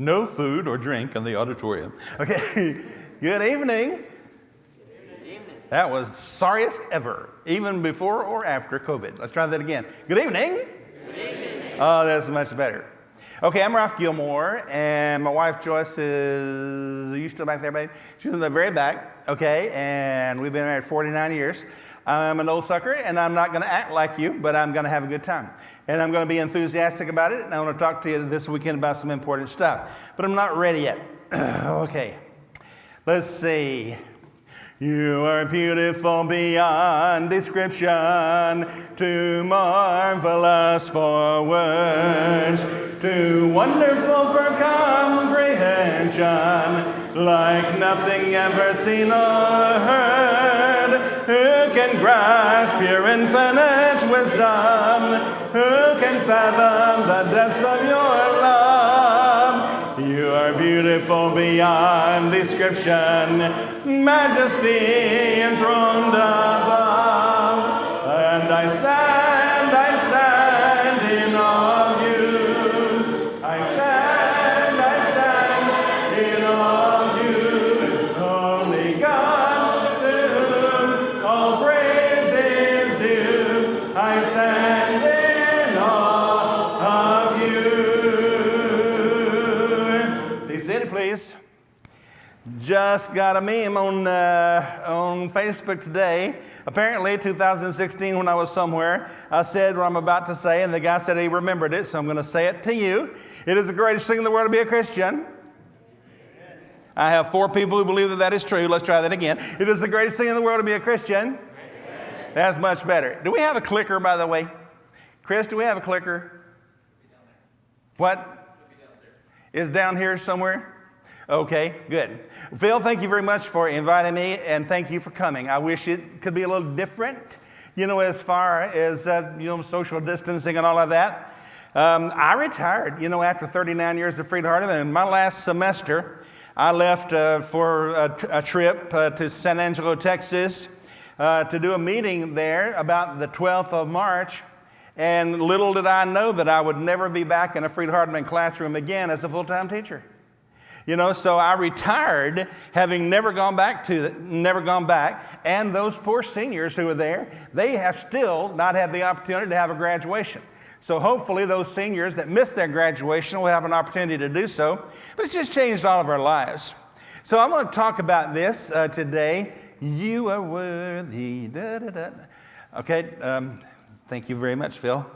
No food or drink in the auditorium. Okay, good evening. That was sorriest ever, even before or after COVID. Let's try that again. Good evening. Good evening. Oh, that's much better. Okay, I'm Ralph Gilmore, and my wife Joyce are you still back there, babe? She's in the very back, okay, and we've been married 49 years. I'm an old sucker, and I'm not going to act like you, but I'm going to have a good time. And I'm going to be enthusiastic about it, and I want to talk to you this weekend about some important stuff. But I'm not ready yet. Okay, let's see. You are beautiful beyond description, too marvelous for words, too wonderful for comprehension, like nothing ever seen or heard. Who can grasp your infinite wisdom? Who can fathom the depths of your love? You are beautiful beyond description, majesty enthroned above. And I stand in awe of you. I stand in awe of you. Holy God, to whom all praise is due. I stand in awe of you. Be seated, please. Just got a meme on Facebook today. Apparently, 2016, when I was somewhere, I said what I'm about to say, and the guy said he remembered it, so I'm going to say it to you. It is the greatest thing in the world to be a Christian. I have 4 people who believe that that is true. Let's try that again. It is the greatest thing in the world to be a Christian. That's much better. Do we have a clicker, by the way? Chris, do we have a clicker? What? Is down here somewhere? Okay, good. Phil, thank you very much for inviting me, and thank you for coming. I wish it could be a little different, as far as, social distancing and all of that. I retired, after 39 years of Freed-Hearted, and my last semester, I left for a trip to San Angelo, Texas, to do a meeting there about the 12th of March, and little did I know that I would never be back in a Freed-Hardeman classroom again as a full-time teacher. So I retired, having never gone back, and those poor seniors who were there, they have still not had the opportunity to have a graduation. So hopefully those seniors that missed their graduation will have an opportunity to do so. But it's just changed all of our lives. So I'm going to talk about this today. You are worthy. Da, da, da. Okay, thank you very much, Phil.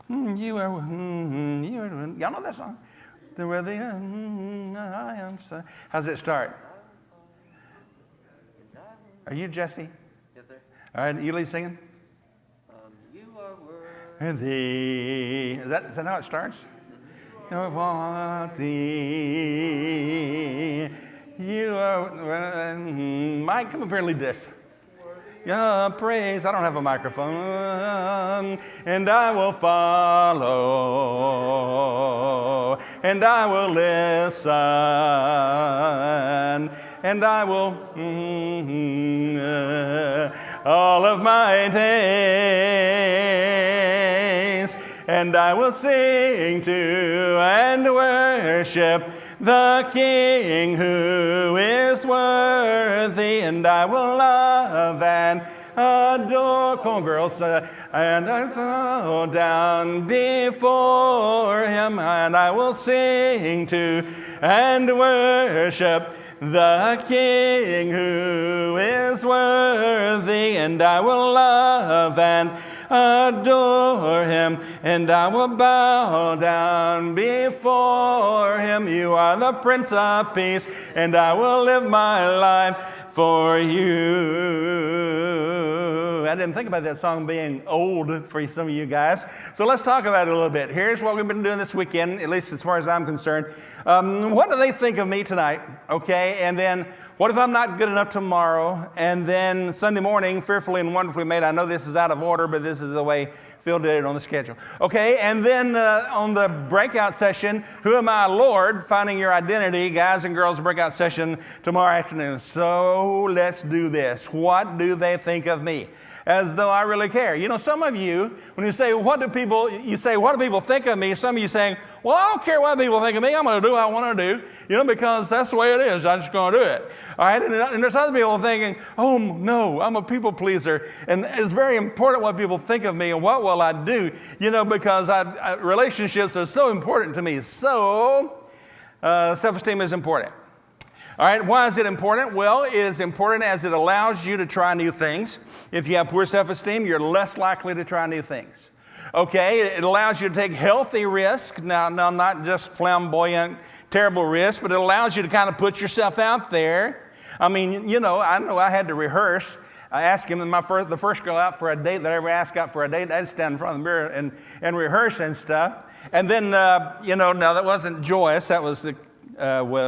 You are, y'all know that song? I am so. How's it start? Are you Jesse? Yes, sir. All right, you lead singing? You are worthy. Is that how it starts? You are worthy. You are. Mike, come up here and lead this. Yeah, praise. I don't have a microphone. And I will follow. And I will listen. And I will all of my days. And I will sing to and worship the King who is worthy, and I will love and adore. Come on, girls. And I fall down before him, and I will sing to and worship the King who is worthy, and I will love and adore him, and I will bow down before him. You are the Prince of Peace, and I will live my life for you. I didn't think about that song being old for some of you guys. So let's talk about it a little bit. Here's what we've been doing this weekend, at least as far as I'm concerned. What do they think of me tonight? Okay, and then what if I'm not good enough tomorrow? And then Sunday morning, fearfully and wonderfully made. I know this is out of order, but this is the way Phil did it on the schedule. Okay, and then on the breakout session, Who Am I, Lord? Finding Your Identity, guys and girls breakout session tomorrow afternoon. So let's do this. What do they think of me? as though I really care. You know, some of you, when you say, what do people think of me? Some of you saying, well, I don't care what people think of me. I'm going to do what I want to do, you know, because that's the way it is. I'm just going to do it. All right. And there's other people thinking, oh, no, I'm a people pleaser. And it's very important what people think of me and what will I do, you know, because relationships are so important to me. So self-esteem is important. All right, why is it important? Well, it is important as it allows you to try new things. If you have poor self-esteem, you're less likely to try new things. Okay, it allows you to take healthy risk. Now, not just flamboyant, terrible risk, but it allows you to kind of put yourself out there. I mean, you know I had to rehearse. I asked him, the first girl out for a date that I ever asked out for a date, I'd stand in front of the mirror and rehearse and stuff. And then, now that wasn't Joyce, that was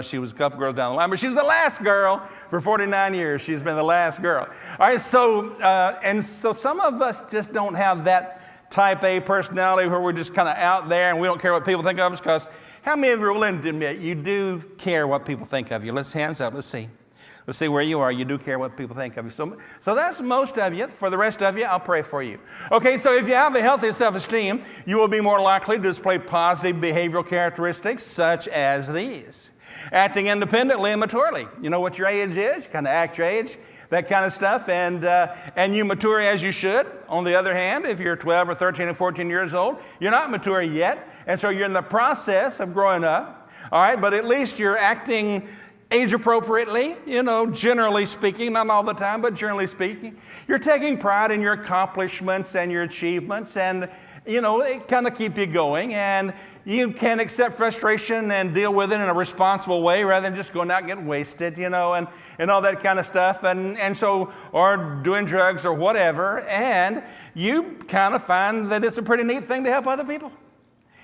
she was a couple girls down the line, but she was the last girl for 49 years. She's been the last girl. All right, so some of us just don't have that type A personality where we're just kind of out there and we don't care what people think of us, because how many of you are willing to admit you do care what people think of you? Let's hands up, let's see. Let's see where you are. You do care what people think of you. So that's most of you. For the rest of you, I'll pray for you. Okay, so if you have a healthy self-esteem, you will be more likely to display positive behavioral characteristics such as these. Acting independently and maturely. You know what your age is? You kind of act your age, that kind of stuff, and you mature as you should. On the other hand, if you're 12 or 13 or 14 years old, you're not mature yet, and so you're in the process of growing up. All right, but at least you're acting age appropriately, you know, generally speaking, not all the time, but generally speaking. You're taking pride in your accomplishments and your achievements, and, you know, it kind of keep you going, and you can accept frustration and deal with it in a responsible way rather than just going out and getting wasted, you know, and all that kind of stuff, and so, or doing drugs or whatever, and you kind of find that it's a pretty neat thing to help other people.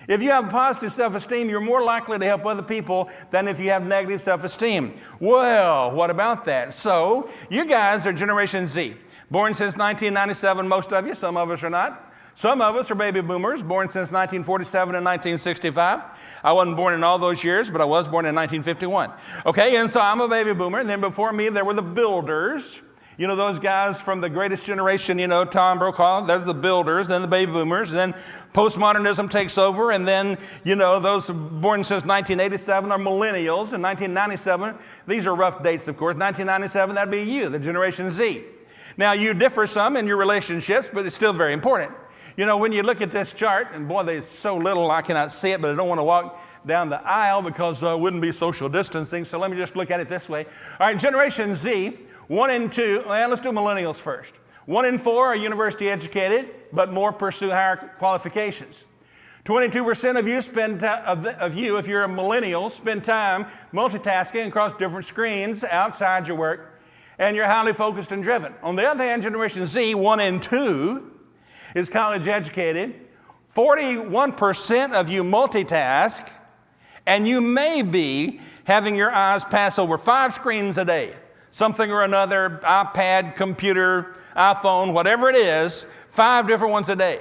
If you have positive self-esteem, you're more likely to help other people than if you have negative self-esteem. Well, what about that? So, you guys are Generation Z. Born since 1997, most of you. Some of us are not. Some of us are baby boomers, born since 1947 and 1965. I wasn't born in all those years, but I was born in 1951. Okay, and so I'm a baby boomer. And then before me, there were the builders. You know, those guys from the greatest generation, you know, Tom Brokaw, there's the builders, then the baby boomers, then postmodernism takes over, and then, you know, those born since 1987 are millennials. In 1997, these are rough dates, of course. 1997, that'd be you, the Generation Z. Now, you differ some in your relationships, but it's still very important. You know, when you look at this chart, and boy, there's so little I cannot see it, but I don't want to walk down the aisle because it wouldn't be social distancing, so let me just look at it this way. All right, Generation Z, 1 in 2, well, let's do millennials first. 1 in 4 are university educated, but more pursue higher qualifications. 22% of you, if you're a millennial, spend time multitasking across different screens outside your work, and you're highly focused and driven. On the other hand, Generation Z, 1 in 2, is college educated. 41% of you multitask, and you may be having your eyes pass over 5 screens a day. Something or another, iPad, computer, iPhone, whatever it is, 5 different ones a day.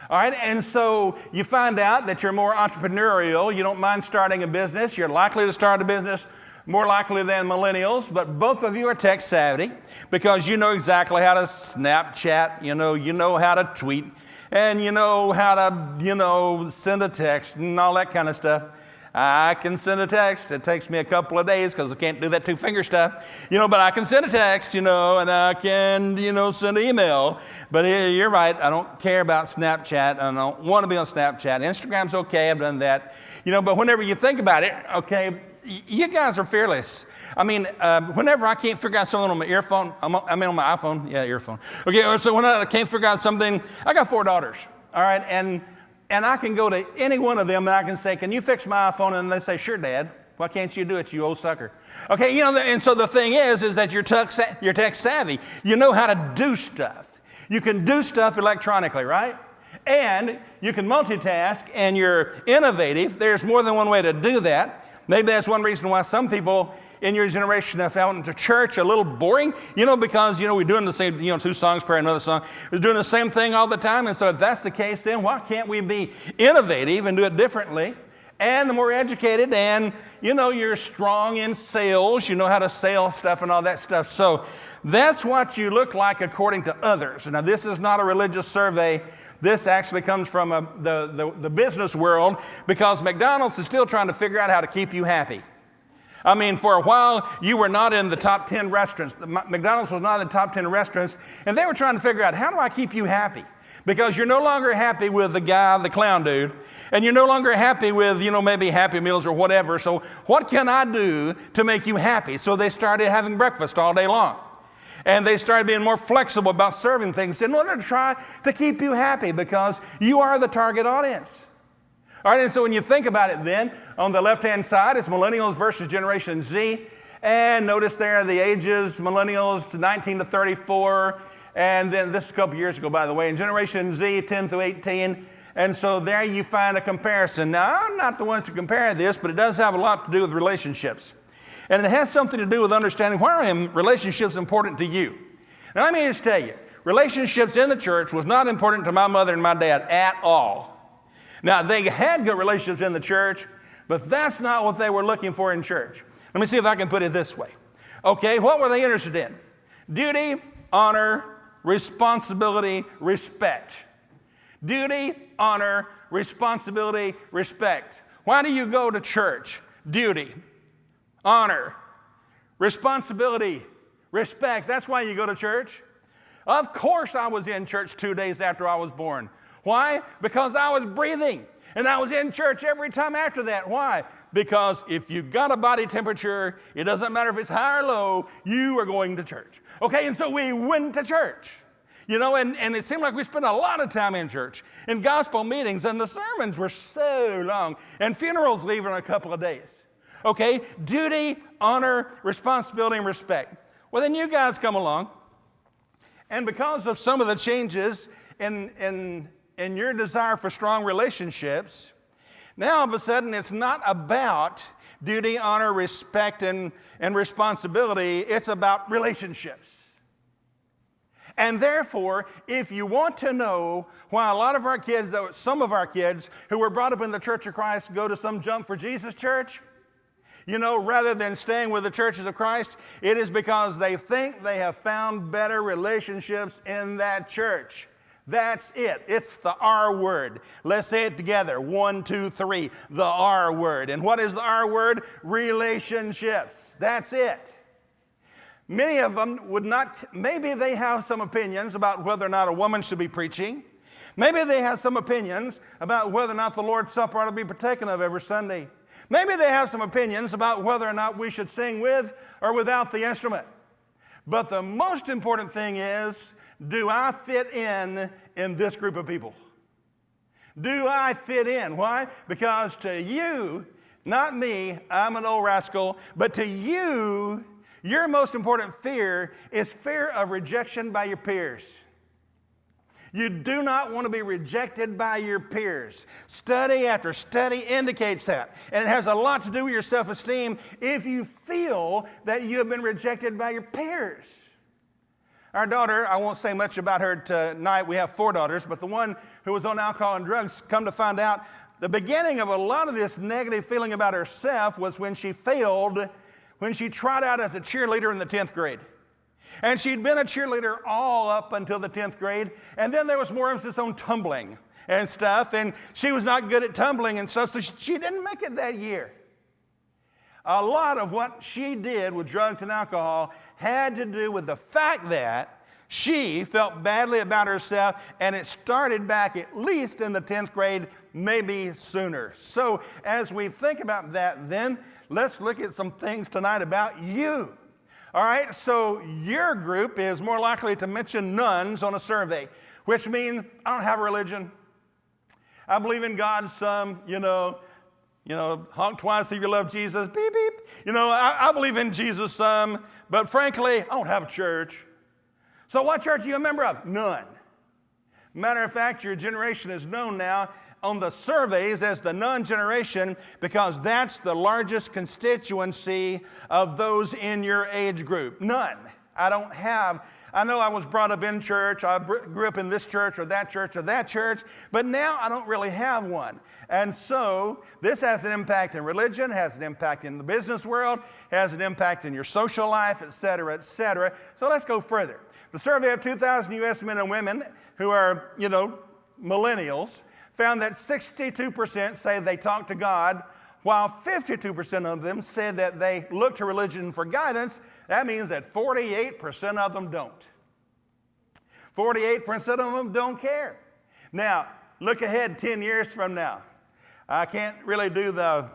All right, and so you find out that you're more entrepreneurial. You don't mind starting a business. You're likely to start a business more likely than millennials, but both of you are tech savvy because you know exactly how to Snapchat, you know how to tweet, and you know how to, send a text and all that kind of stuff. I can send a text. It takes me a couple of days because I can't do that 2-finger stuff, but I can send a text, and I can, send an email. But you're right. I don't care about Snapchat. I don't want to be on Snapchat. Instagram's okay. I've done that. But whenever you think about it, okay, you guys are fearless. I mean, whenever I can't figure out something on my earphone, on my iPhone. Yeah, earphone. Okay, so when I can't figure out something, I got 4 daughters, all right? And I can go to any one of them and I can say, can you fix my iPhone? And they say, sure, Dad. Why can't you do it, you old sucker? Okay, and so the thing is that you're tech savvy. You know how to do stuff. You can do stuff electronically, right? And you can multitask and you're innovative. There's more than one way to do that. Maybe that's one reason why some people in your generation have found church a little boring, because, we're doing the same, 2 songs, prayer, another song. We're doing the same thing all the time. And so if that's the case, then why can't we be innovative and do it differently? And the more educated and, you're strong in sales, you know how to sell stuff and all that stuff. So that's what you look like according to others. Now, this is not a religious survey. This actually comes from the business world, because McDonald's is still trying to figure out how to keep you happy. I mean, for a while, you were not in the top 10 restaurants. McDonald's was not in the top 10 restaurants, and they were trying to figure out, how do I keep you happy? Because you're no longer happy with the clown dude, and you're no longer happy with, maybe Happy Meals or whatever. So what can I do to make you happy? So they started having breakfast all day long. And they started being more flexible about serving things in order to try to keep you happy, because you are the target audience. All right, and so when you think about it then, on the left-hand side, it's Millennials versus Generation Z. And notice there the ages, Millennials 19 to 34. And then this is a couple years ago, by the way, and Generation Z 10 through 18. And so there you find a comparison. Now, I'm not the one to compare this, but it does have a lot to do with relationships. And it has something to do with understanding why are relationships important to you. Now, let me just tell you, relationships in the church was not important to my mother and my dad at all. Now, they had good relationships in the church, but that's not what they were looking for in church. Let me see if I can put it this way. Okay, what were they interested in? Duty, honor, responsibility, respect. Duty, honor, responsibility, respect. Why do you go to church? Duty, honor, responsibility, respect. That's why you go to church. Of course I was in church 2 days after I was born. Why? Because I was breathing, and I was in church every time after that. Why? Because if you got a body temperature, it doesn't matter if it's high or low, you are going to church. Okay, and so we went to church. And it seemed like we spent a lot of time in church, in gospel meetings, and the sermons were so long, and funerals leave in a couple of days. Okay, duty, honor, responsibility, and respect. Well, then you guys come along, and because of some of the changes in your desire for strong relationships, now all of a sudden it's not about duty, honor, respect, and responsibility. It's about relationships. And therefore, if you want to know why a lot of our kids, though some of our kids who were brought up in the Church of Christ, go to some Jump for Jesus church, rather than staying with the churches of Christ, it is because they think they have found better relationships in that church. That's it. It's the R word. Let's say it together. 1, 2, 3. The R word. And what is the R word? Relationships. That's it. Many of them would not, maybe they have some opinions about whether or not a woman should be preaching. Maybe they have some opinions about whether or not the Lord's Supper ought to be partaken of every Sunday. Maybe they have some opinions about whether or not we should sing with or without the instrument. But the most important thing is, do I fit in this group of people? Do I fit in? Why? Because to you, not me, I'm an old rascal, but to you, your most important fear is fear of rejection by your peers. You do not want to be rejected by your peers. Study after study indicates that. And it has a lot to do with your self-esteem if you feel that you have been rejected by your peers. Our daughter, I won't say much about her tonight. We have 4 daughters, but the one who was on alcohol and drugs, come to find out, the beginning of a lot of this negative feeling about herself was when she failed, when she tried out as a cheerleader in the 10th grade. And she'd been a cheerleader all up until the 10th grade, and then there was more emphasis on tumbling and stuff, and she was not good at tumbling and stuff, so she didn't make it that year. A lot of what she did with drugs and alcohol had to do with the fact that she felt badly about herself, and it started back at least in the 10th grade, maybe sooner. So as we think about that, then let's look at some things tonight about you. All right, so your group is more likely to mention nones on a survey, which means I don't have a religion. I believe in God some, honk twice if you love Jesus, beep, beep. I believe in Jesus some, but frankly, I don't have a church. So what church are you a member of? None. Matter of fact, your generation is known now on the surveys as the none generation because that's the largest constituency of those in your age group. None. I don't have I know I was brought up in church. I grew up in this church or that church or that church, but now I don't really have one. And so this has an impact in religion, has an impact in the business world, has an impact in your social life, et cetera, et cetera. So let's go further. The survey of 2,000 U.S. men and women who are, millennials, found that 62% say they talk to God, while 52% of them said that they look to religion for guidance. That means that 48% of them don't. 48% of them don't care. Now, look ahead 10 years from now. I can't really do the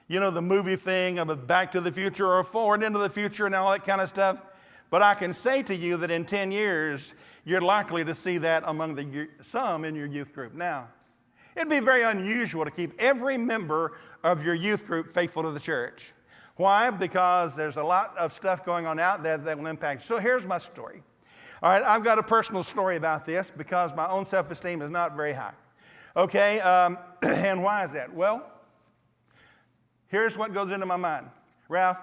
movie thing of Back to the Future or Forward into the Future and all that kind of stuff. But I can say to you that in 10 years, you're likely to see that among some in your youth group. Now, it'd be very unusual to keep every member of your youth group faithful to the church. Why? Because there's a lot of stuff going on out there that will impact you. So here's my story. All right, I've got a personal story about this because my own self-esteem is not very high. Okay, and why is that? Well, here's what goes into my mind. Ralph,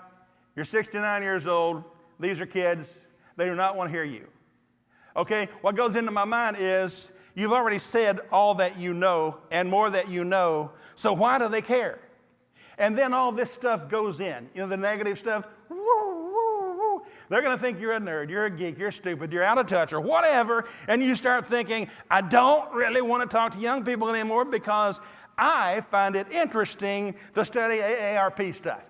you're 69 years old. These are kids. They do not want to hear you. Okay, what goes into my mind is you've already said all that you know and more that you know, so why do they care? And then all this stuff goes in, the negative stuff. They're going to think you're a nerd, you're a geek, you're stupid, you're out of touch, or whatever, and you start thinking, I don't really want to talk to young people anymore because I find it interesting to study AARP stuff.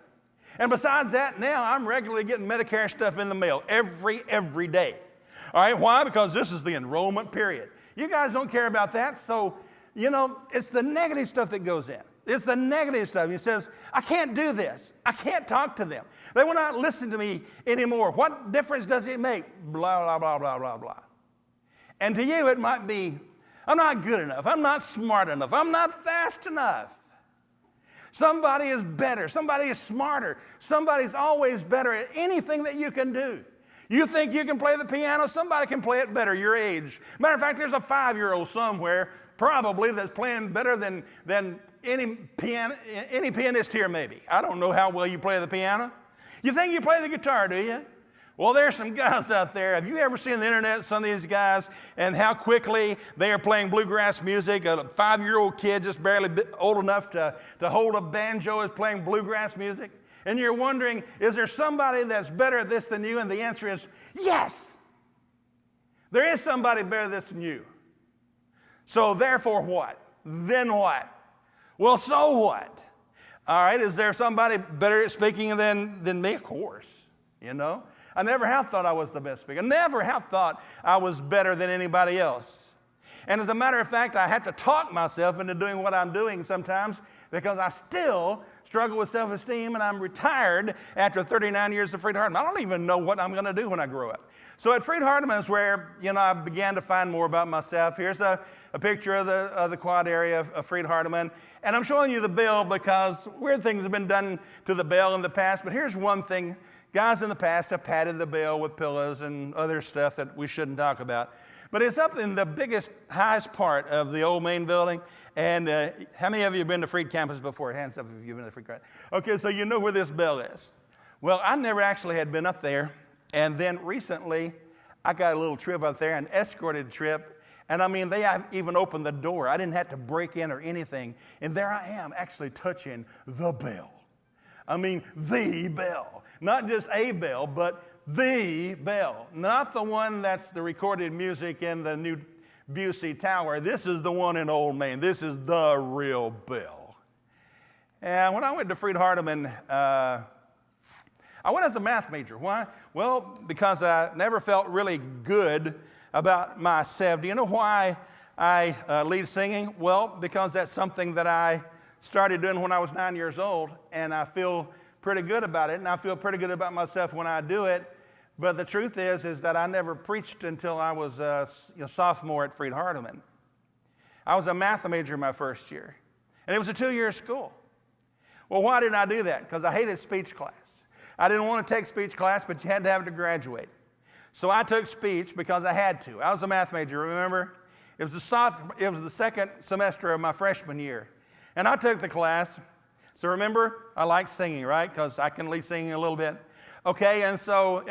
And besides that, now I'm regularly getting Medicare stuff in the mail every day. All right, why? Because this is the enrollment period. You guys don't care about that, so, it's the negative stuff that goes in. It's the negative stuff. He says, I can't do this. I can't talk to them. They will not listen to me anymore. What difference does it make? Blah, blah, blah, blah, blah, blah. And to you, it might be, I'm not good enough. I'm not smart enough. I'm not fast enough. Somebody is better. Somebody is smarter. Somebody's always better at anything that you can do. You think you can play the piano? Somebody can play it better your age. Matter of fact, there's a 5-year-old somewhere probably that's playing better than any pianist here maybe. I don't know how well you play the piano. You think you play the guitar, do you? Well, there's some guys out there. Have you ever seen the internet, some of these guys, and how quickly they are playing bluegrass music? A 5-year-old kid just barely old enough to hold a banjo is playing bluegrass music. And you're wondering, is there somebody that's better at this than you? And the answer is yes. There is somebody better at this than you. So therefore what? Then what? Well, so what? All right, is there somebody better at speaking than me? Of course, I never have thought I was the best speaker. I never have thought I was better than anybody else. And as a matter of fact, I have to talk myself into doing what I'm doing sometimes because I still struggle with self-esteem, and I'm retired after 39 years of Freed-Hardeman. I don't even know what I'm going to do when I grow up. So at Freed-Hardeman is where, I began to find more about myself. Here's a picture of the quad area of Freed-Hardeman. And I'm showing you the bell because weird things have been done to the bell in the past. But here's one thing. Guys in the past have patted the bell with pillows and other stuff that we shouldn't talk about. But it's up in the biggest, highest part of the old main building. And how many of you have been to Freed campus before? Hands up if you've been to Freed campus. Okay, so you know where this bell is. Well, I never actually had been up there. And then recently, I got a little trip up there, an escorted trip. And they have even opened the door. I didn't have to break in or anything. And there I am actually touching the bell. The bell. Not just a bell, but the bell. Not the one that's the recorded music in the new Busey Tower. This is the one in Old Main. This is the real bell. And when I went to Freed-Hardeman, I went as a math major. Why? Well, because I never felt really good about myself. Do you know why I lead singing? Well, because that's something that I started doing when I was 9 years old, and I feel pretty good about it, and I feel pretty good about myself when I do it. But the truth is that I never preached until I was a sophomore at Freed-Hardeman. I was a math major my first year, and it was a 2-year school. Well, why didn't I do that? Because I hated speech class. I didn't want to take speech class, but you had to have it to graduate. So I took speech because I had to. I was a math major, remember? It was the second semester of my freshman year. And I took the class. So remember, I like singing, right? Because I can lead singing a little bit. Okay, and so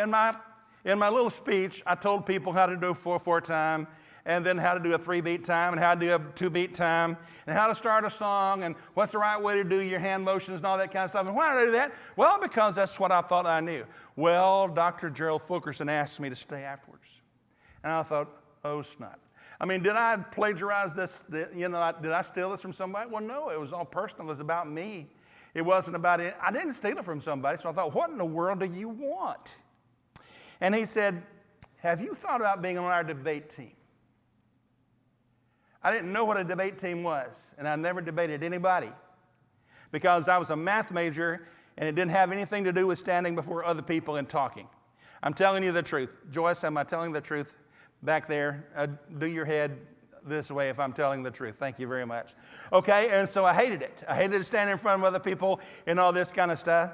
in my little speech, I told people how to do a 4/4 time, and then how to do a 3-beat time, and how to do a 2-beat time, and how to start a song, and what's the right way to do your hand motions and all that kind of stuff. And why did I do that? Well, because that's what I thought I knew. Well, Dr. Gerald Fulkerson asked me to stay afterwards. And I thought, oh, snot. I mean, did I plagiarize this? Did I steal this from somebody? Well, no, it was all personal. It was about me. It wasn't about it. I didn't steal it from somebody, so I thought, what in the world do you want? And he said, have you thought about being on our debate team? I didn't know what a debate team was, and I never debated anybody because I was a math major, and it didn't have anything to do with standing before other people and talking. I'm telling you the truth. Joyce, am I telling the truth back there? Do your head this way if I'm telling the truth. Thank you very much. Okay, and so I hated it. I hated standing in front of other people and all this kind of stuff.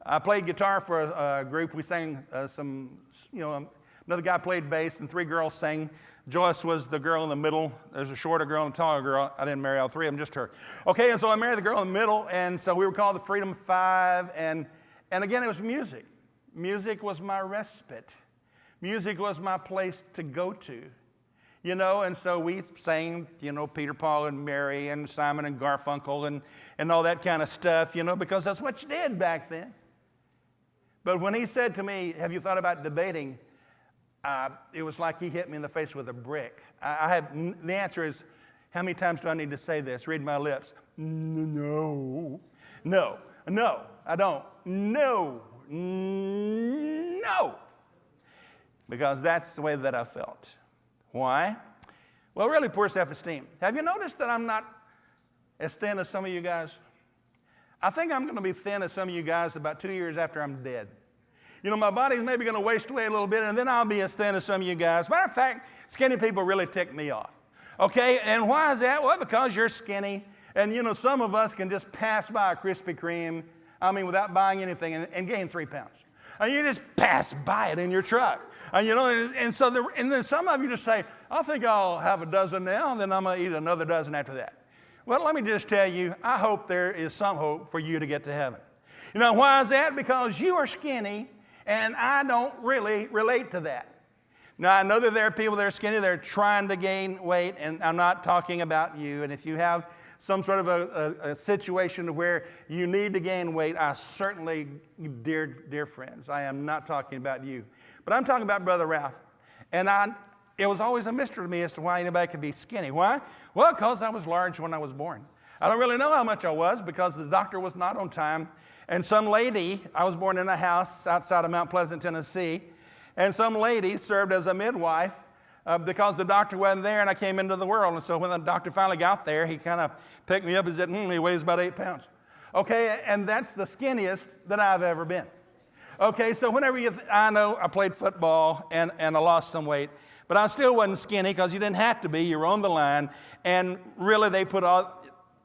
I played guitar for a group. We sang another guy played bass, and 3 girls sang. Joyce was the girl in the middle. There's a shorter girl and a taller girl. I didn't marry all 3 of them, just her. Okay, and so I married the girl in the middle, and so we were called the Freedom Five, and again, it was music. Music was my respite. Music was my place to go to, and so we sang, Peter, Paul, and Mary, and Simon and Garfunkel, and all that kind of stuff, because that's what you did back then. But when he said to me, have you thought about debating? It was like he hit me in the face with a brick. The answer is, how many times do I need to say this? Read my lips. No, I don't. No. Because that's the way that I felt. Why? Well, really poor self-esteem. Have you noticed that I'm not as thin as some of you guys? I think I'm going to be thin as some of you guys about 2 years after I'm dead. My body's maybe going to waste away a little bit, and then I'll be as thin as some of you guys. Matter of fact, skinny people really tick me off. Okay, and why is that? Well, because you're skinny, and some of us can just pass by a Krispy Kreme, without buying anything, and gain 3 pounds. And you just pass by it in your truck. And then some of you just say, I think I'll have a dozen now, and then I'm going to eat another dozen after that. Well, let me just tell you, I hope there is some hope for you to get to heaven. Why is that? Because you are skinny, and I don't really relate to that. Now, I know that there are people that are skinny, they're trying to gain weight, and I'm not talking about you. And if you have some sort of a situation where you need to gain weight, I certainly, dear friends, I am not talking about you. But I'm talking about Brother Ralph. And it was always a mystery to me as to why anybody could be skinny. Why? Well, because I was large when I was born. I don't really know how much I was because the doctor was not on time. And some lady, I was born in a house outside of Mount Pleasant, Tennessee, and some lady served as a midwife because the doctor wasn't there and I came into the world. And so when the doctor finally got there, he kind of picked me up and said, he weighs about 8 pounds. Okay, and that's the skinniest that I've ever been. Okay, so whenever I know I played football and I lost some weight, but I still wasn't skinny because you didn't have to be. You were on the line, and really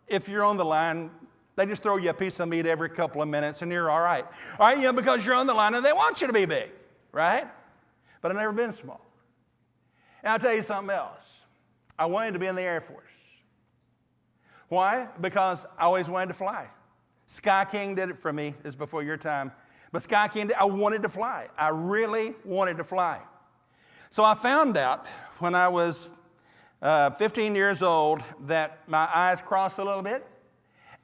if you're on the line, they just throw you a piece of meat every couple of minutes and you're all right. All right, because you're on the line and they want you to be big, right? But I've never been small. And I'll tell you something else. I wanted to be in the Air Force. Why? Because I always wanted to fly. Sky King did it for me. This is before your time. But Sky King, I wanted to fly. I really wanted to fly. So I found out when I was 15 years old that my eyes crossed a little bit.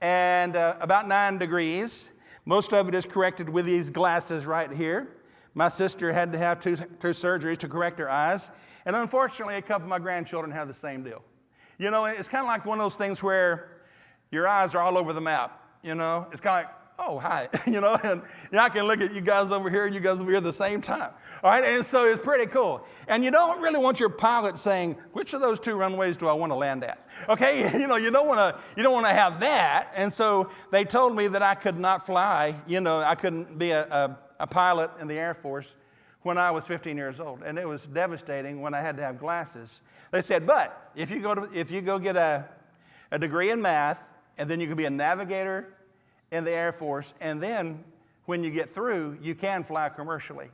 And about 9 degrees. Most of it is corrected with these glasses right here. My sister had to have two surgeries to correct her eyes. And unfortunately, a couple of my grandchildren have the same deal. It's kind of like one of those things where your eyes are all over the map. It's kind of like, oh, hi. And I can look at you guys over here and you guys over here at the same time. All right, and so it's pretty cool. And you don't really want your pilot saying, which of those 2 runways do I want to land at? Okay, you don't want to have that. And so they told me that I could not fly. I couldn't be a pilot in the Air Force when I was 15 years old. And it was devastating when I had to have glasses. They said, but if you go get a degree in math, and then you can be a navigator in the Air Force, and then when you get through, you can fly commercially.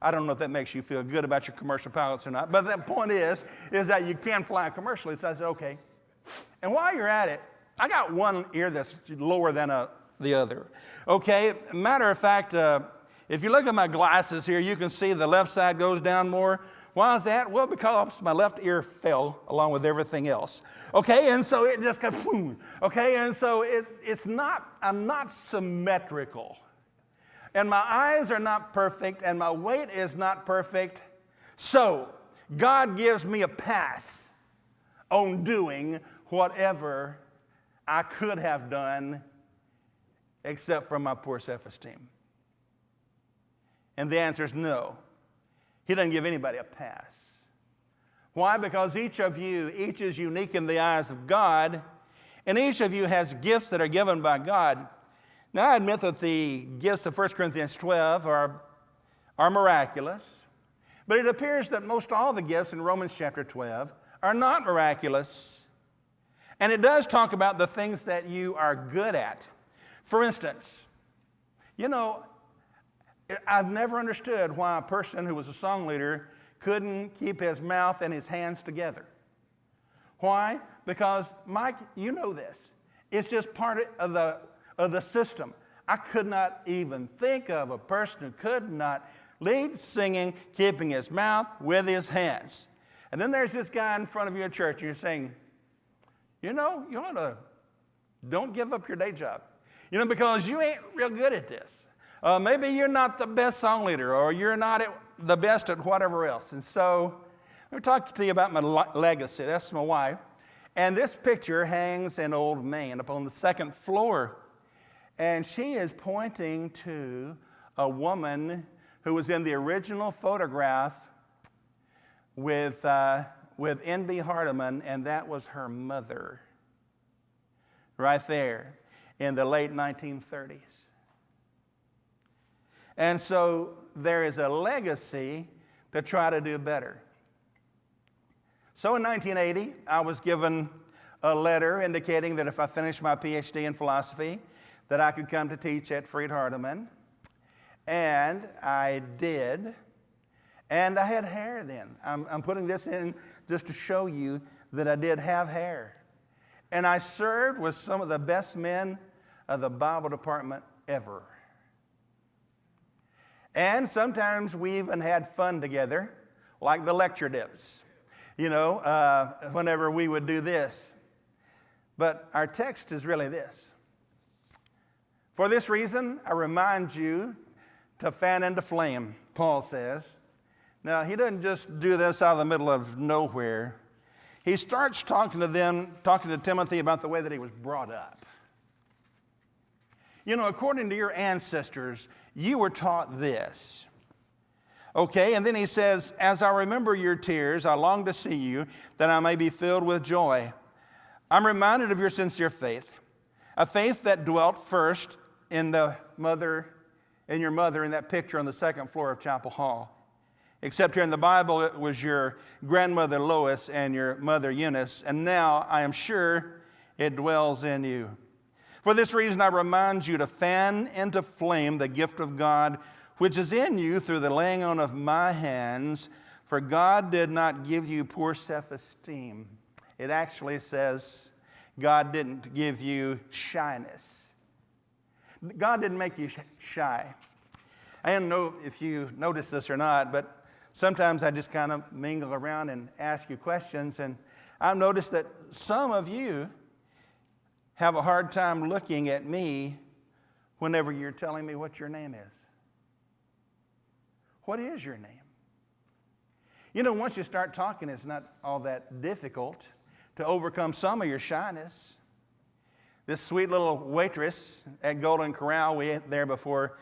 I don't know if that makes you feel good about your commercial pilots or not, but the point is that you can fly commercially. So I said, okay. And while you're at it, I got one ear that's lower than the other. Okay, matter of fact, if you look at my glasses here, you can see the left side goes down more. Why is that? Well, because my left ear fell along with everything else. Okay, and so it just goes boom. Okay, and so I'm not symmetrical. And my eyes are not perfect, and my weight is not perfect. So God gives me a pass on doing whatever I could have done except for my poor self-esteem. And the answer is no. He doesn't give anybody a pass. Why? Because each is unique in the eyes of God, and each of you has gifts that are given by God. Now, I admit that the gifts of 1 Corinthians 12 are miraculous, but it appears that most all the gifts in Romans chapter 12 are not miraculous. And it does talk about the things that you are good at. For instance, I've never understood why a person who was a song leader couldn't keep his mouth and his hands together. Why? Because, Mike, you know this. It's just part of the system. I could not even think of a person who could not lead singing, keeping his mouth with his hands. And then there's this guy in front of you in church, and you're saying, you ought to don't give up your day job. Because you ain't real good at this. Maybe you're not the best song leader, or you're not the best at whatever else. And so let me talk to you about my legacy. That's my wife. And this picture hangs in Old Main up on the second floor. And she is pointing to a woman who was in the original photograph with N.B. Hardeman, and that was her mother right there in the late 1930s. And so there is a legacy to try to do better. So in 1980, I was given a letter indicating that if I finished my PhD in philosophy, that I could come to teach at Freed Hardeman. And I did. And I had hair then. I'm putting this in just to show you that I did have hair. And I served with some of the best men of the Bible department ever. And sometimes we even had fun together, like the lecture dips, whenever we would do this. But our text is really this. For this reason, I remind you to fan into flame, Paul says. Now, he doesn't just do this out of the middle of nowhere. He starts talking to Timothy about the way that he was brought up. According to your ancestors, you were taught this. Okay, and then he says, as I remember your tears, I long to see you, that I may be filled with joy. I'm reminded of your sincere faith, a faith that dwelt first in your mother in that picture on the second floor of Chapel Hall. Except here in the Bible, it was your grandmother Lois and your mother Eunice, and now I am sure it dwells in you. For this reason, I remind you to fan into flame the gift of God, which is in you through the laying on of my hands. For God did not give you poor self-esteem. It actually says God didn't give you shyness. God didn't make you shy. I don't know if you notice this or not, but sometimes I just kind of mingle around and ask you questions, and I've noticed that some of you have a hard time looking at me whenever you're telling me what your name is. What is your name? Once you start talking, it's not all that difficult to overcome some of your shyness. This sweet little waitress at Golden Corral, we ate there before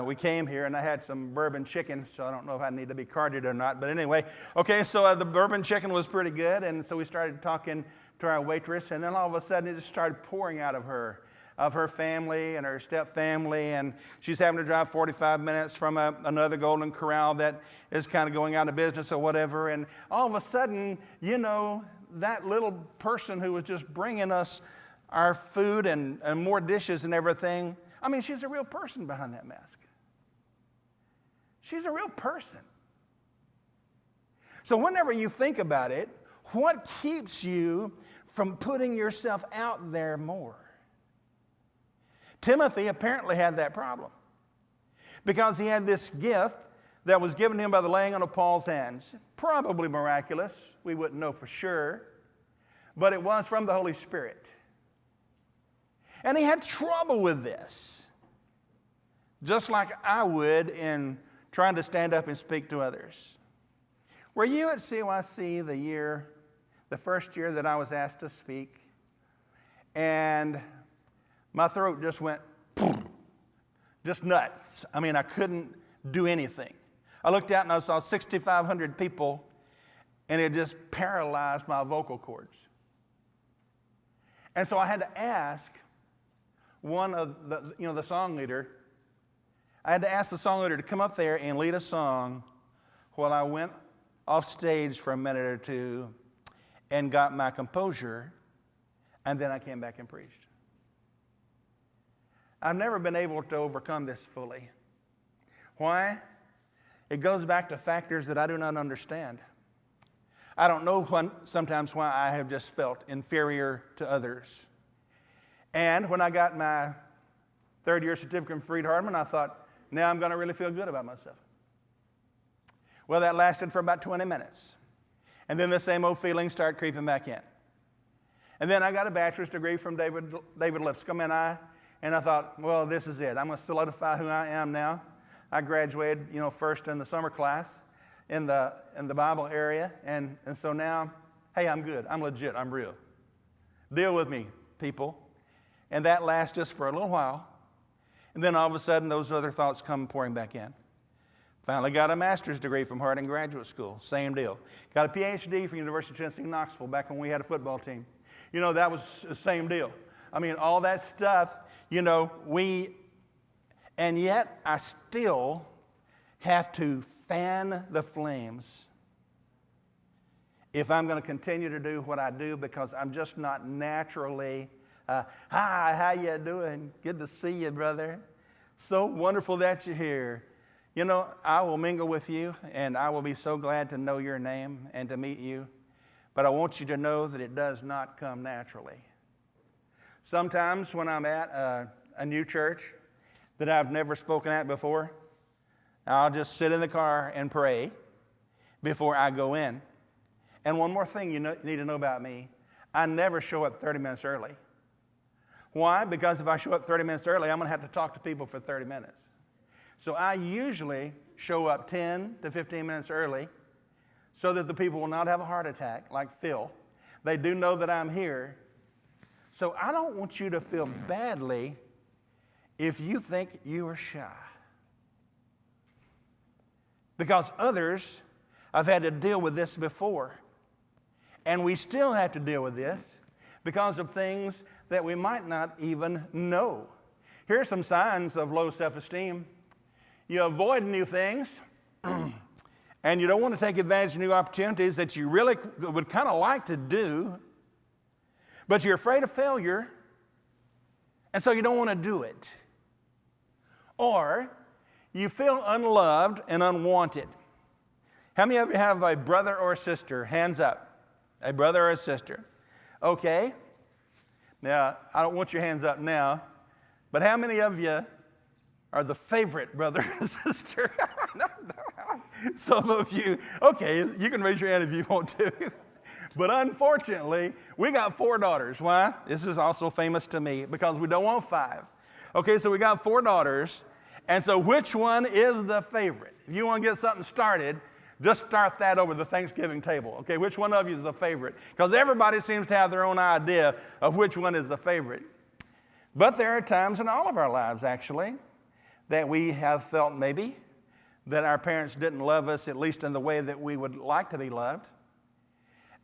we came here, and I had some bourbon chicken, so I don't know if I need to be carded or not. But anyway, okay, so the bourbon chicken was pretty good, and so we started talking to our waitress, and then all of a sudden it just started pouring out of her family and her step-family, and she's having to drive 45 minutes from another Golden Corral that is kind of going out of business or whatever, and all of a sudden, that little person who was just bringing us our food and more dishes and everything, she's a real person behind that mask. She's a real person. So whenever you think about it, what keeps you from putting yourself out there more? Timothy apparently had that problem. because he had this gift that was given to him by the laying on of Paul's hands. Probably miraculous. We wouldn't know for sure. But it was from the Holy Spirit. And he had trouble with this, just like I would in trying to stand up and speak to others. Were you at CYC the first year that I was asked to speak, and my throat just went, just nuts. I mean, I couldn't do anything. I looked out and I saw 6,500 people, and it just paralyzed my vocal cords. And so I had to ask one of the song leader, I had to ask the song leader to come up there and lead a song while I went off stage for a minute or two and got my composure, and then I came back and preached. I've never been able to overcome this fully. Why? It goes back to factors that I do not understand. I don't know sometimes why I have just felt inferior to others. And when I got my third-year certificate from Freed-Hardeman, I thought, now I'm going to really feel good about myself. Well, that lasted for about 20 minutes. And then the same old feelings started creeping back in. And then I got a bachelor's degree from David Lipscomb, and I thought, well, this is it. I'm going to solidify who I am now. I graduated, first in the summer class in the Bible area, and so now, hey, I'm good. I'm legit. I'm real. Deal with me, people. And that lasts just for a little while. And then all of a sudden, those other thoughts come pouring back in. Finally got a master's degree from Harding Graduate School. Same deal. Got a PhD from University of Tennessee, Knoxville, back when we had a football team. That was the same deal. I mean, all that stuff, and yet I still have to fan the flames if I'm going to continue to do what I do, because I'm just not naturally, hi, how you doing? Good to see you, brother. So wonderful that you're here. I will mingle with you, and I will be so glad to know your name and to meet you. But I want you to know that it does not come naturally. Sometimes when I'm at a new church that I've never spoken at before, I'll just sit in the car and pray before I go in. And one more thing you need to know about me, I never show up 30 minutes early. Why? Because if I show up 30 minutes early, I'm going to have to talk to people for 30 minutes. So I usually show up 10 to 15 minutes early so that the people will not have a heart attack like Phil. They do know that I'm here. So I don't want you to feel badly if you think you are shy. Because others have had to deal with this before. And we still have to deal with this because of things that we might not even know. Here are some signs of low self-esteem. You avoid new things, and you don't want to take advantage of new opportunities that you really would kind of like to do, but you're afraid of failure, and so you don't want to do it. Or you feel unloved and unwanted. How many of you have a brother or a sister? Hands up. A brother or a sister. Okay. Now, I don't want your hands up now, but how many of you are the favorite brother and sister? Some of you, okay, you can raise your hand if you want to. But unfortunately, we got 4 daughters. Why? This is also famous to me because we don't want 5. Okay, so we got 4 daughters. And so which one is the favorite? If you want to get something started, just start that over the Thanksgiving table. Okay, which one of you is the favorite? Because everybody seems to have their own idea of which one is the favorite. But there are times in all of our lives, actually, that we have felt maybe that our parents didn't love us, at least in the way that we would like to be loved.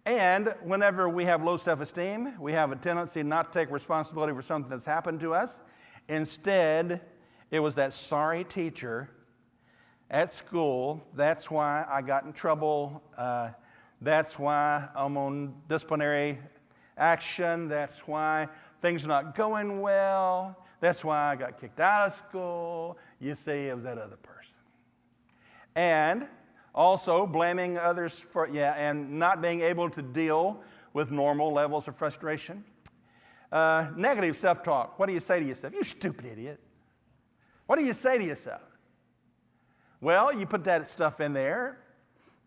And whenever we have low self-esteem, we have a tendency not to take responsibility for something that's happened to us. Instead, it was that sorry teacher at school. That's why I got in trouble. That's why I'm on disciplinary action. That's why things are not going well. That's why I got kicked out of school. You see, it was that other person. And also blaming others for, and not being able to deal with normal levels of frustration. Negative self-talk. What do you say to yourself? You stupid idiot. What do you say to yourself? Well, you put that stuff in there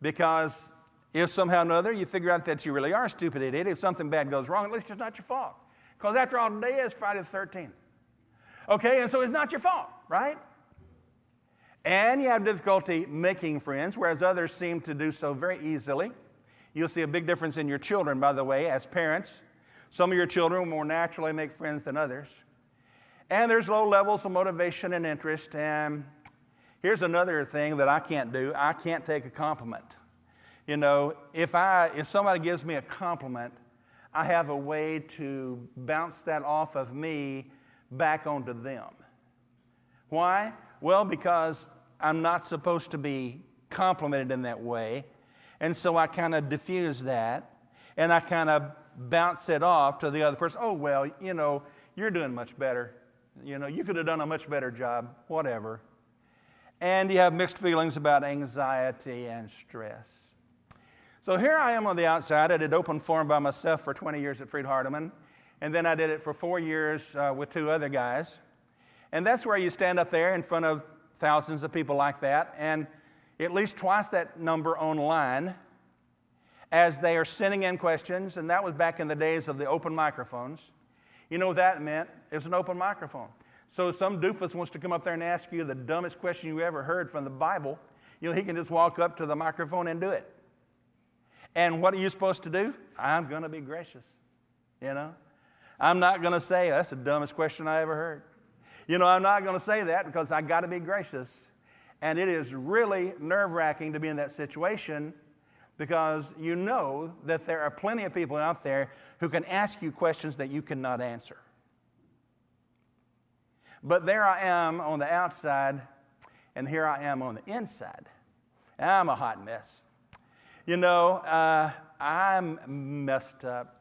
because if somehow or another you figure out that you really are a stupid idiot, if something bad goes wrong, at least it's not your fault. Because after all, today is Friday the 13th. Okay, and so it's not your fault, right? And you have difficulty making friends, whereas others seem to do so very easily. You'll see a big difference in your children, by the way, as parents. Some of your children will more naturally make friends than others. And there's low levels of motivation and interest. And here's another thing that I can't do. I can't take a compliment. You know, if somebody gives me a compliment, I have a way to bounce that off of me back onto them. Why? Well, because I'm not supposed to be complimented in that way. And so I kind of diffuse that, and I kind of bounce it off to the other person. Oh, well, you know, you're doing much better. You know, you could have done a much better job, whatever. And you have mixed feelings about anxiety and stress. So here I am on the outside. I did open forum by myself for 20 years at Freed-Hardeman, and then I did it for 4 years with 2 other guys. And that's where you stand up there in front of thousands of people like that, and at least twice that number online as they are sending in questions, and that was back in the days of the open microphones. You know what that meant? It was an open microphone. So if some doofus wants to come up there and ask you the dumbest question you ever heard from the Bible, you know, he can just walk up to the microphone and do it. And what are you supposed to do? I'm going to be gracious, you know. I'm not going to say, that's the dumbest question I ever heard. You know, I'm not going to say that because I got to be gracious. And it is really nerve-wracking to be in that situation because you know that there are plenty of people out there who can ask you questions that you cannot answer. But there I am on the outside, and here I am on the inside. I'm a hot mess. You know, I'm messed up.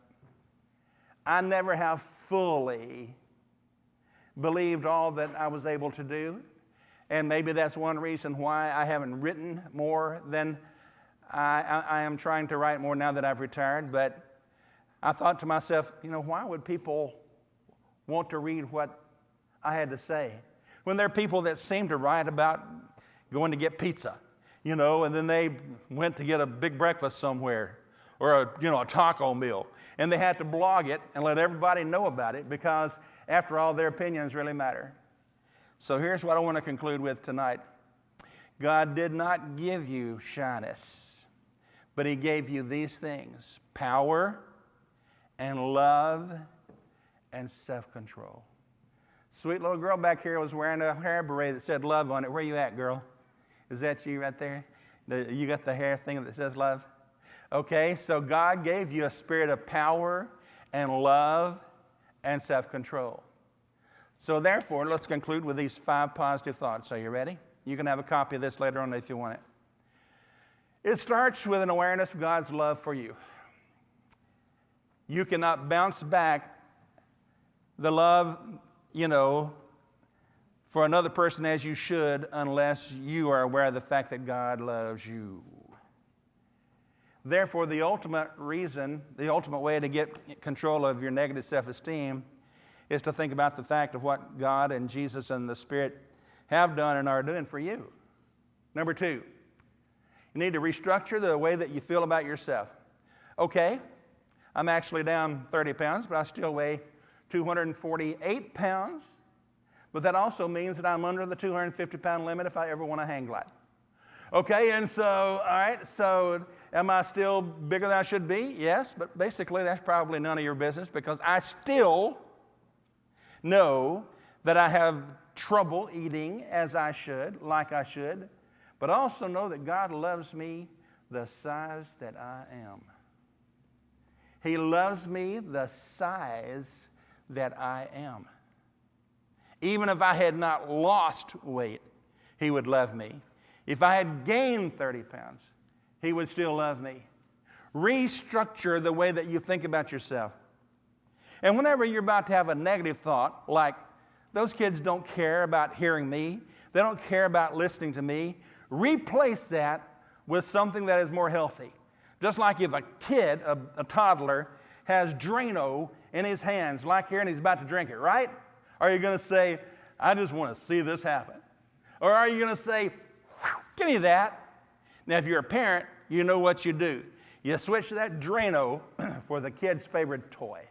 I never have fully believed all that I was able to do. And maybe that's one reason why I haven't written more than I am trying to write more now that I've retired. But I thought to myself, you know, why would people want to read what I had to say when there are people that seem to write about going to get pizza, you know, and then they went to get a big breakfast somewhere or a taco meal, and they had to blog it and let everybody know about it because, after all, their opinions really matter. So here's what I want to conclude with tonight. God did not give you shyness, but He gave you these things: power and love and self-control. Sweet little girl back here was wearing a hair beret that said love on it. Where you at, girl? Is that you right there? You got the hair thing that says love? Okay, so God gave you a spirit of power and love and self-control. So therefore, let's conclude with these 5 positive thoughts. Are you ready? You can have a copy of this later on if you want it. It starts with an awareness of God's love for you. You cannot bounce back the love, for another person as you should unless you are aware of the fact that God loves you. Therefore, the ultimate way to get control of your negative self-esteem is to think about the fact of what God and Jesus and the Spirit have done and are doing for you. Number 2, you need to restructure the way that you feel about yourself. Okay, I'm actually down 30 pounds, but I still weigh 248 pounds. But that also means that I'm under the 250-pound limit if I ever want to hang glide. Okay, and so, all right, so am I still bigger than I should be? Yes, but basically that's probably none of your business because I still know that I have trouble eating as I should, like I should, but also know that God loves me the size that I am. He loves me the size that I am. Even if I had not lost weight, He would love me. If I had gained 30 pounds, He would still love me. Restructure the way that you think about yourself. And whenever you're about to have a negative thought, like, those kids don't care about hearing me, they don't care about listening to me, replace that with something that is more healthy. Just like if a kid, a toddler, has Drano in his hands, like here, and he's about to drink it, right? Are you going to say, I just want to see this happen? Or are you going to say, whew, Give me that. Now, if you're a parent, you know what you do. You switch that Drano for the kid's favorite toy.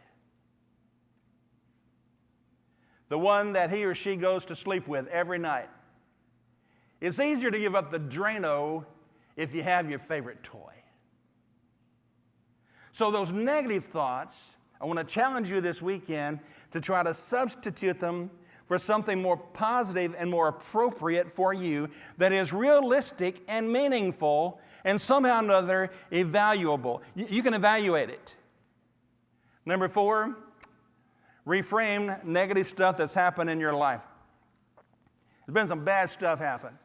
The one that he or she goes to sleep with every night. It's easier to give up the Drano if you have your favorite toy. So those negative thoughts, I want to challenge you this weekend to try to substitute them for something more positive and more appropriate for you that is realistic and meaningful and somehow or another evaluable. You can evaluate it. Number 4, reframe negative stuff that's happened in your life. There's been some bad stuff happen.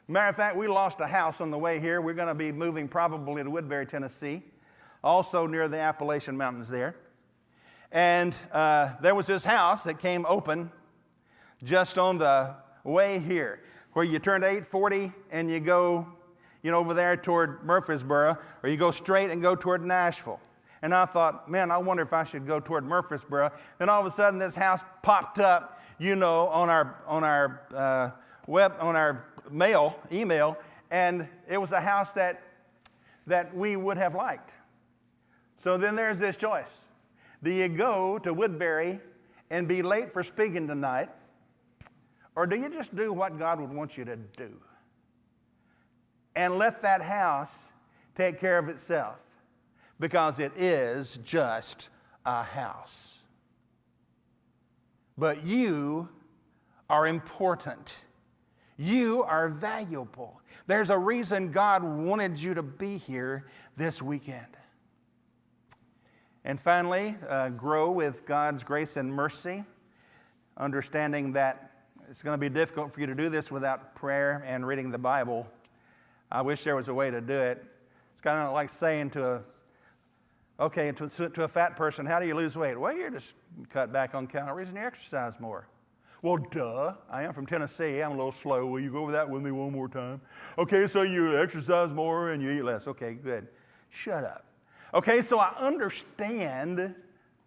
Matter of fact, we lost a house on the way here. We're going to be moving probably to Woodbury, Tennessee, also near the Appalachian Mountains there. And there was this house that came open just on the way here, where you turn to 840 and you go, over there toward Murfreesboro, or you go straight and go toward Nashville. And I thought, man, I wonder if I should go toward Murfreesboro. Then all of a sudden, this house popped up, on our email, and it was a house that we would have liked. So then there's this choice. Do you go to Woodbury and be late for speaking tonight, or do you just do what God would want you to do and let that house take care of itself? Because it is just a house. But you are important. You are valuable. There's a reason God wanted you to be here this weekend. And finally, grow with God's grace and mercy, understanding that it's going to be difficult for you to do this without prayer and reading the Bible. I wish there was a way to do it. It's kind of like saying to a fat person, how do you lose weight? Well, you just cut back on calories and you exercise more. Well, duh. I am from Tennessee. I'm a little slow. Will you go over that with me one more time? Okay, so you exercise more and you eat less. Okay, good. Shut up. Okay, so I understand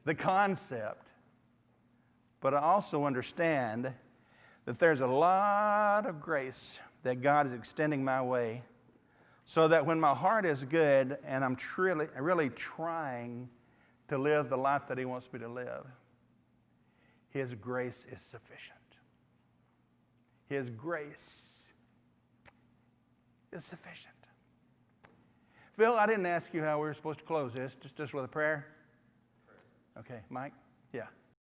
the concept, but I also understand that there's a lot of grace that God is extending my way so that when my heart is good and I'm really trying to live the life that He wants me to live, His grace is sufficient. His grace is sufficient. Phil, I didn't ask you how we were supposed to close this, just with a prayer. Okay, Mike? Yeah.